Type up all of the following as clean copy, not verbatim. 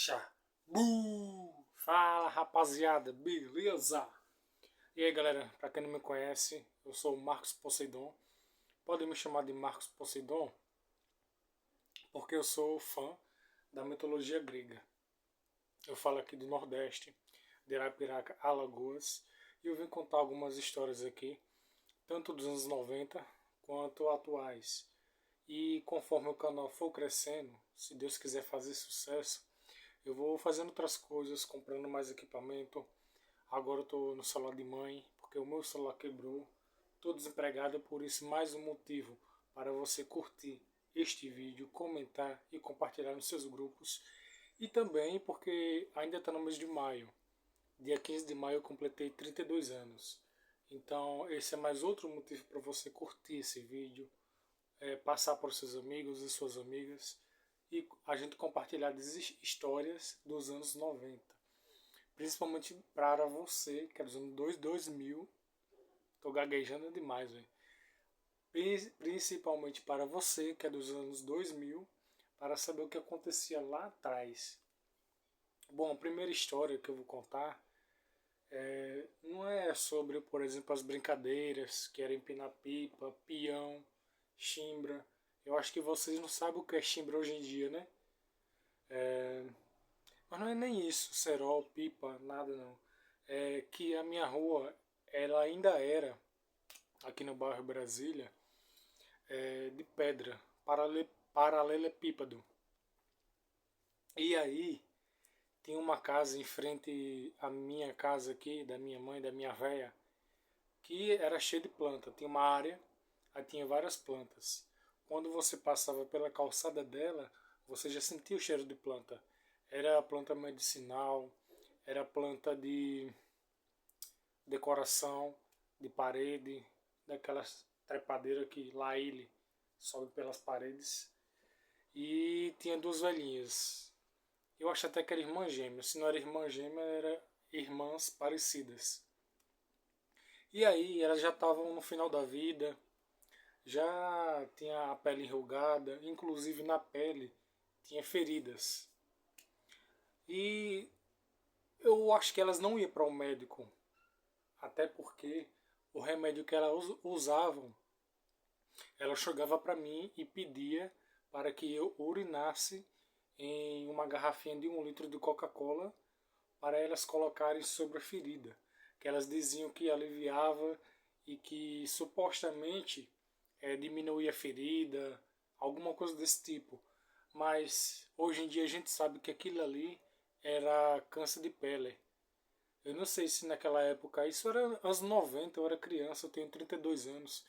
Racha! Fala rapaziada, beleza? E aí galera, pra quem não me conhece, eu sou o Marcos Poseidon. Podem me chamar de Marcos Poseidon porque eu sou fã da mitologia grega. Eu falo aqui do Nordeste, de Arapiraca, Alagoas, e eu vim contar algumas histórias aqui, tanto dos anos 90 quanto atuais. E conforme o canal for crescendo, se Deus quiser fazer sucesso, eu vou fazendo outras coisas, comprando mais equipamento. Agora eu estou no celular de mãe, porque o meu celular quebrou. Estou desempregado, por isso mais um motivo para você curtir este vídeo, comentar e compartilhar nos seus grupos. E também porque ainda está no mês de maio. Dia 15 de maio eu completei 32 anos. Então esse é mais outro motivo para você curtir esse vídeo, passar para os seus amigos e suas amigas e a gente compartilhar as histórias dos anos 90. Principalmente para você, que é dos anos 2000, tô gaguejando demais, velho. Principalmente para você, que é dos anos 2000, para saber o que acontecia lá atrás. Bom, a primeira história que eu vou contar não é sobre, por exemplo, as brincadeiras, que era empinar pipa, peão, chimbra. Eu acho que vocês não sabem o que é chimbra hoje em dia, né? Mas não é nem isso, cerol, pipa, nada não. É que a minha rua, ela ainda era, aqui no bairro Brasília, de pedra, paralelepípedo. E aí, tinha uma casa em frente à minha casa aqui, da minha mãe, da minha véia, que era cheia de planta. Tinha uma área, aí tinha várias plantas. Quando você passava pela calçada dela, você já sentia o cheiro de planta. Era planta medicinal, era planta de decoração, de parede, daquelas trepadeiras que lá ele sobe pelas paredes. E tinha duas velhinhas. Eu acho até que era irmã gêmea. Se não era irmã gêmea, era irmãs parecidas. E aí elas já estavam no final da vida, já tinha a pele enrugada, inclusive na pele tinha feridas. E eu acho que elas não iam para o médico, até porque o remédio que elas usavam, ela chegava para mim e pedia para que eu urinasse em uma garrafinha de 1 litro de Coca-Cola para elas colocarem sobre a ferida, que elas diziam que aliviava e que supostamente diminuía a ferida, alguma coisa desse tipo. Mas hoje em dia a gente sabe que aquilo ali era câncer de pele. Eu não sei se naquela época, isso era anos 90, eu era criança, eu tenho 32 anos.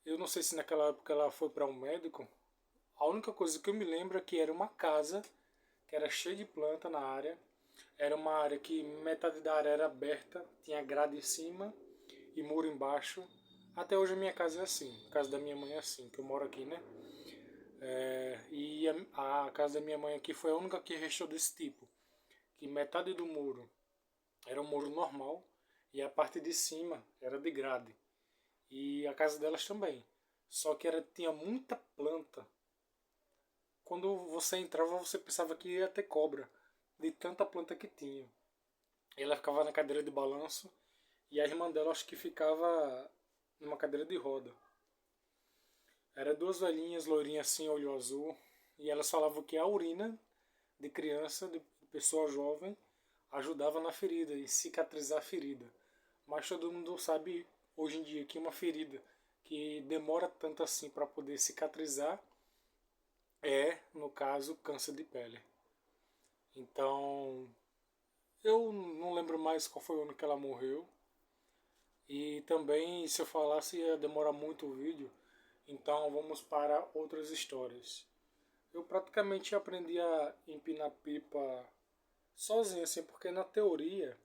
Eu não sei se naquela época ela foi para um médico. A única coisa que eu me lembro é que era uma casa que era cheia de planta na área. Era uma área que metade da área era aberta, tinha grade em cima e muro embaixo. Até hoje a minha casa é assim, a casa da minha mãe é assim, que eu moro aqui, né? E a casa da minha mãe aqui foi a única que restou desse tipo. Que metade do muro era um muro normal e a parte de cima era de grade. E a casa delas também. Só que tinha muita planta. Quando você entrava, você pensava que ia ter cobra, de tanta planta que tinha. Ela ficava na cadeira de balanço e a irmã dela acho que ficava numa cadeira de roda. Era duas velhinhas, loirinhas assim, olho azul, e elas falavam que a urina de criança, de pessoa jovem, ajudava na ferida e cicatrizar a ferida. Mas todo mundo sabe hoje em dia que uma ferida que demora tanto assim para poder cicatrizar no caso, câncer de pele. Então, eu não lembro mais qual foi o ano que ela morreu. E também, se eu falasse, ia demorar muito o vídeo. Então, vamos para outras histórias. Eu praticamente aprendi a empinar pipa sozinho, assim, porque na teoria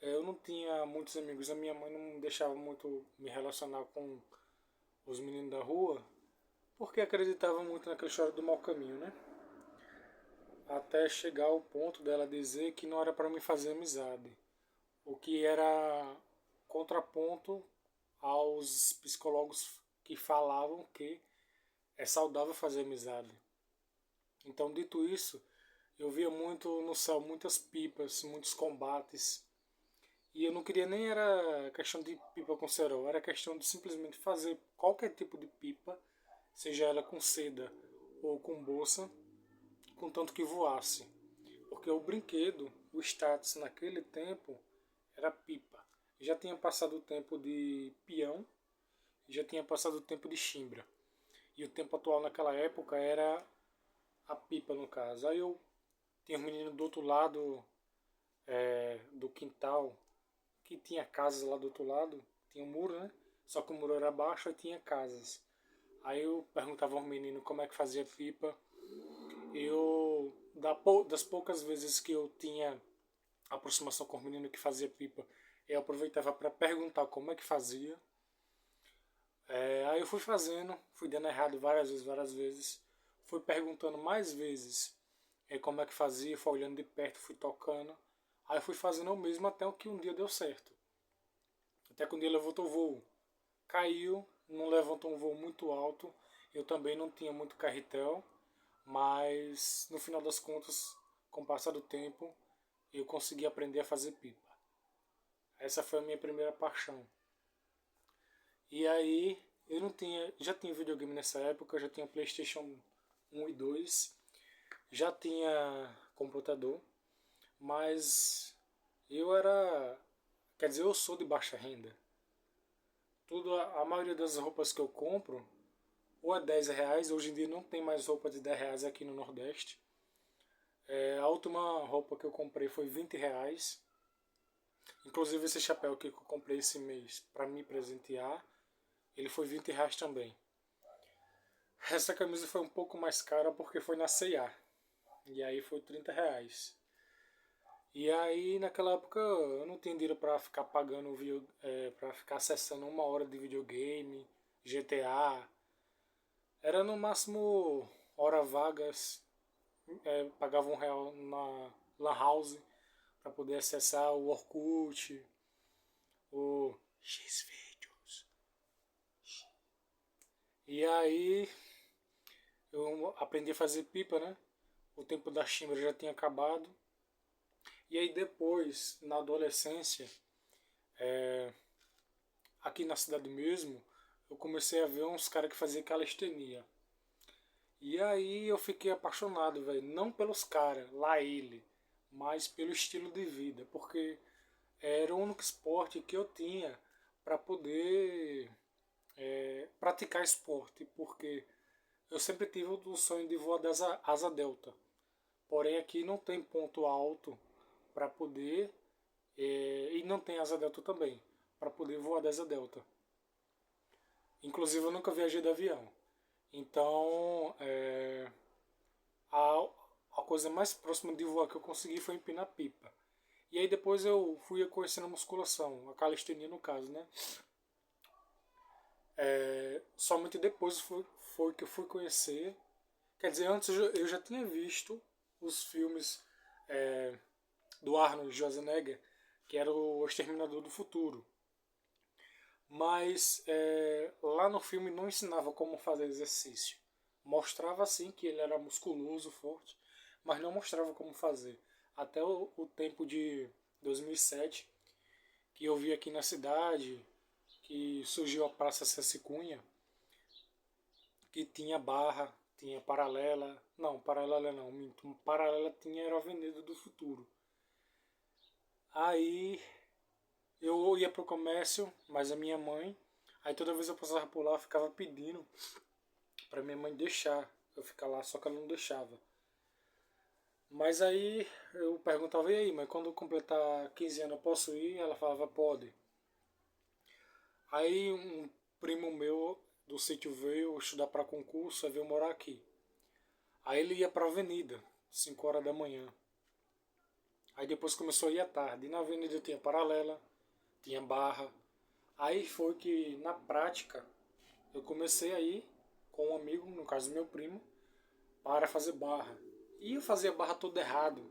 eu não tinha muitos amigos. A minha mãe não deixava muito me relacionar com os meninos da rua, porque acreditava muito naquela história do mau caminho, né? Até chegar ao ponto dela dizer que não era para me fazer amizade, o que era contraponto aos psicólogos que falavam que é saudável fazer amizade. Então, dito isso, eu via muito no céu, muitas pipas, muitos combates. E eu não queria nem era questão de pipa com cerol, era questão de simplesmente fazer qualquer tipo de pipa, seja ela com seda ou com bolsa, contanto que voasse. Porque o brinquedo, o status naquele tempo, era pipa. Já tinha passado o tempo de peão, já tinha passado o tempo de chimbra. E o tempo atual naquela época era a pipa, no caso. Aí eu tinha um menino do outro lado do quintal, que tinha casas lá do outro lado, tinha um muro, né? Só que o muro era baixo e tinha casas. Aí eu perguntava ao menino como é que fazia pipa. Das poucas vezes que eu tinha aproximação com o menino que fazia pipa, eu aproveitava para perguntar como é que fazia. Aí eu fui fazendo, fui dando errado várias vezes. Fui perguntando mais vezes como é que fazia, fui olhando de perto, fui tocando. Aí eu fui fazendo eu mesmo até que um dia deu certo. Até que um dia levantou o voo. Caiu, não levantou um voo muito alto. Eu também não tinha muito carretel, mas no final das contas, com o passar do tempo, eu consegui aprender a fazer pipa. Essa foi a minha primeira paixão. E aí, eu não tinha, já tinha videogame nessa época, já tinha PlayStation 1 e 2, já tinha computador, mas eu era, quer dizer, eu sou de baixa renda. A maioria das roupas que eu compro, ou é R$ 10, hoje em dia não tem mais roupa de R$ 10 aqui no Nordeste. A última roupa que eu comprei foi R$ 20. Inclusive esse chapéu que eu comprei esse mês para me presentear, ele foi R$ 20 também. Essa camisa foi um pouco mais cara porque foi na C&A. E aí foi R$ 30. E aí naquela época eu não tinha dinheiro para ficar pagando, para ficar acessando 1 hora de videogame, GTA. Era no máximo hora vagas, pagava R$ 1 na Lan House para poder acessar o Orkut, o Xvideos. E aí eu aprendi a fazer pipa, né? O tempo da chimbra já tinha acabado. E aí depois, na adolescência, aqui na cidade mesmo, eu comecei a ver uns caras que faziam calistenia. E aí eu fiquei apaixonado, velho. Não pelos caras, lá ele, mas pelo estilo de vida. Porque era o único esporte que eu tinha para poder praticar esporte. Porque eu sempre tive o sonho de voar das asa delta. Porém aqui não tem ponto alto para poder, e não tem asa delta também, para poder voar da asa delta. Inclusive eu nunca viajei de avião. Então a, a coisa mais próxima de voar que eu consegui foi empinar pipa. E aí depois eu fui conhecendo a musculação, a calistenia no caso, né? Somente depois foi que eu fui conhecer. Quer dizer, antes eu já tinha visto os filmes do Arnold Schwarzenegger, que era o Exterminador do Futuro. Mas lá no filme não ensinava como fazer exercício. Mostrava sim que ele era musculoso, forte, mas não mostrava como fazer. Até o tempo de 2007, que eu vi aqui na cidade, que surgiu a Praça Ceci Cunha, que tinha barra, tinha paralela. Não, paralela não, minto. Paralela tinha era a Avenida do Futuro. Aí eu ia pro comércio, mas a minha mãe, aí toda vez eu passava por lá, eu ficava pedindo pra minha mãe deixar eu ficar lá, só que ela não deixava. Mas aí eu perguntava, e aí, mas quando eu completar 15 anos eu posso ir? Ela falava, pode. Aí um primo meu do sítio veio estudar para concurso, aí veio morar aqui. Aí ele ia pra avenida, 5 horas da manhã. Aí depois começou a ir à tarde. E na avenida tinha paralela, tinha barra. Aí foi que na prática eu comecei a ir com um amigo, no caso meu primo, para fazer barra. E eu fazia barra todo errado,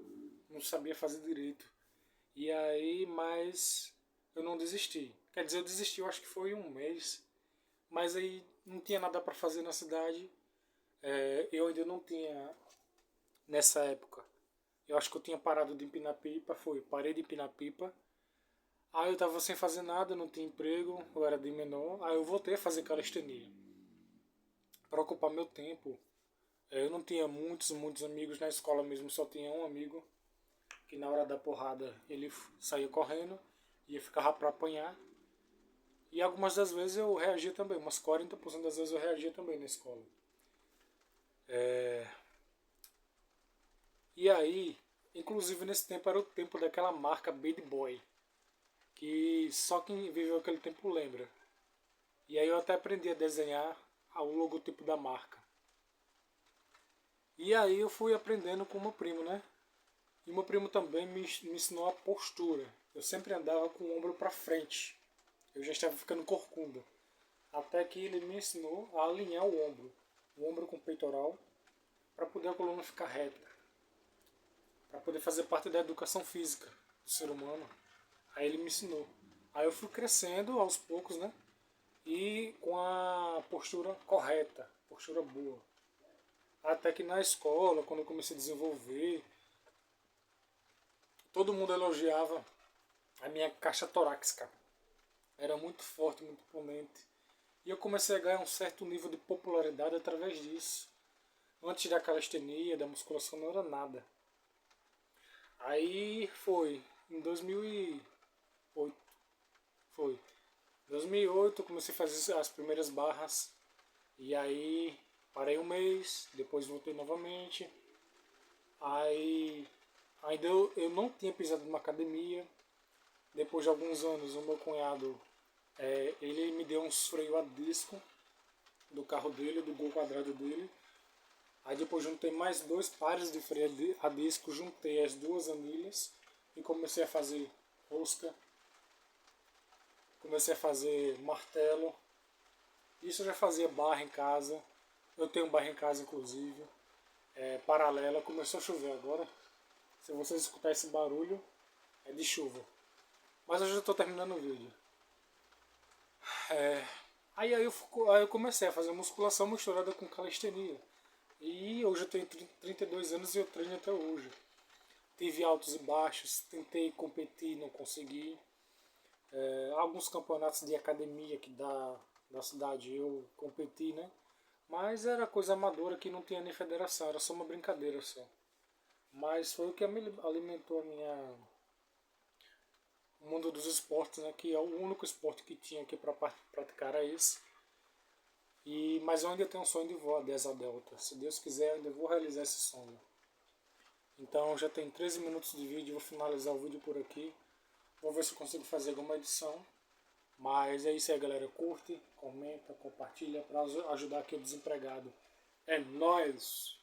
não sabia fazer direito. E aí, mas eu não desisti. Quer dizer, eu desisti, eu acho que foi um mês. Mas aí não tinha nada para fazer na cidade. Eu ainda não tinha, nessa época, Eu acho que eu tinha parado de empinar pipa, parei de empinar pipa. Aí eu tava sem fazer nada, não tinha emprego, eu era de menor, aí eu voltei a fazer calistenia. Para ocupar meu tempo, eu não tinha muitos amigos na escola mesmo, só tinha um amigo, que na hora da porrada ele saía correndo, ia ficar para apanhar. E algumas das vezes eu reagia também, umas 40% das vezes eu reagia também na escola. É... E aí, inclusive nesse tempo era o tempo daquela marca Bad Boy, que só quem viveu aquele tempo lembra. E aí eu até aprendi a desenhar o logotipo da marca. E aí eu fui aprendendo com o meu primo, né? E meu primo também me ensinou a postura. Eu sempre andava com o ombro para frente. Eu já estava ficando corcunda. Até que ele me ensinou a alinhar o ombro com o peitoral, para poder a coluna ficar reta, para poder fazer parte da educação física do ser humano. Aí ele me ensinou. Aí eu fui crescendo aos poucos, né? E com a postura correta, postura boa. Até que na escola, quando eu comecei a desenvolver, todo mundo elogiava a minha caixa torácica. Era muito forte, muito imponente. E eu comecei a ganhar um certo nível de popularidade através disso. Antes da calistenia, da musculação, não era nada. Aí foi, em 2008, foi. Em 2008 eu comecei a fazer as primeiras barras. E aí parei um mês, depois voltei novamente. Aí ainda eu não tinha pisado numa academia. Depois de alguns anos, o meu cunhado, ele me deu uns freios a disco do carro dele, do Gol quadrado dele. Aí depois juntei mais dois pares de freio a disco, juntei as duas anilhas e comecei a fazer rosca, comecei a fazer martelo. Isso eu já fazia barra em casa, eu tenho barra em casa inclusive, paralela. Começou a chover agora, se vocês escutarem esse barulho, é de chuva. Mas eu já estou terminando o vídeo. Aí eu comecei a fazer musculação misturada com calistenia. E hoje eu tenho 32 anos e eu treino até hoje. Tive altos e baixos, tentei competir, não consegui. Alguns campeonatos de academia que da cidade eu competi, né? Mas era coisa amadora que não tinha nem federação, era só uma brincadeira só. Mas foi o que alimentou o mundo dos esportes, né? Que é o único esporte que tinha aqui para praticar era esse. Mas eu ainda tenho um sonho de voar de asa delta. Se Deus quiser, eu ainda vou realizar esse sonho. Então já tem 13 minutos de vídeo, vou finalizar o vídeo por aqui. Vou ver se eu consigo fazer alguma edição. Mas é isso aí, galera. Curte, comenta, compartilha para ajudar aqui o desempregado. É nóis!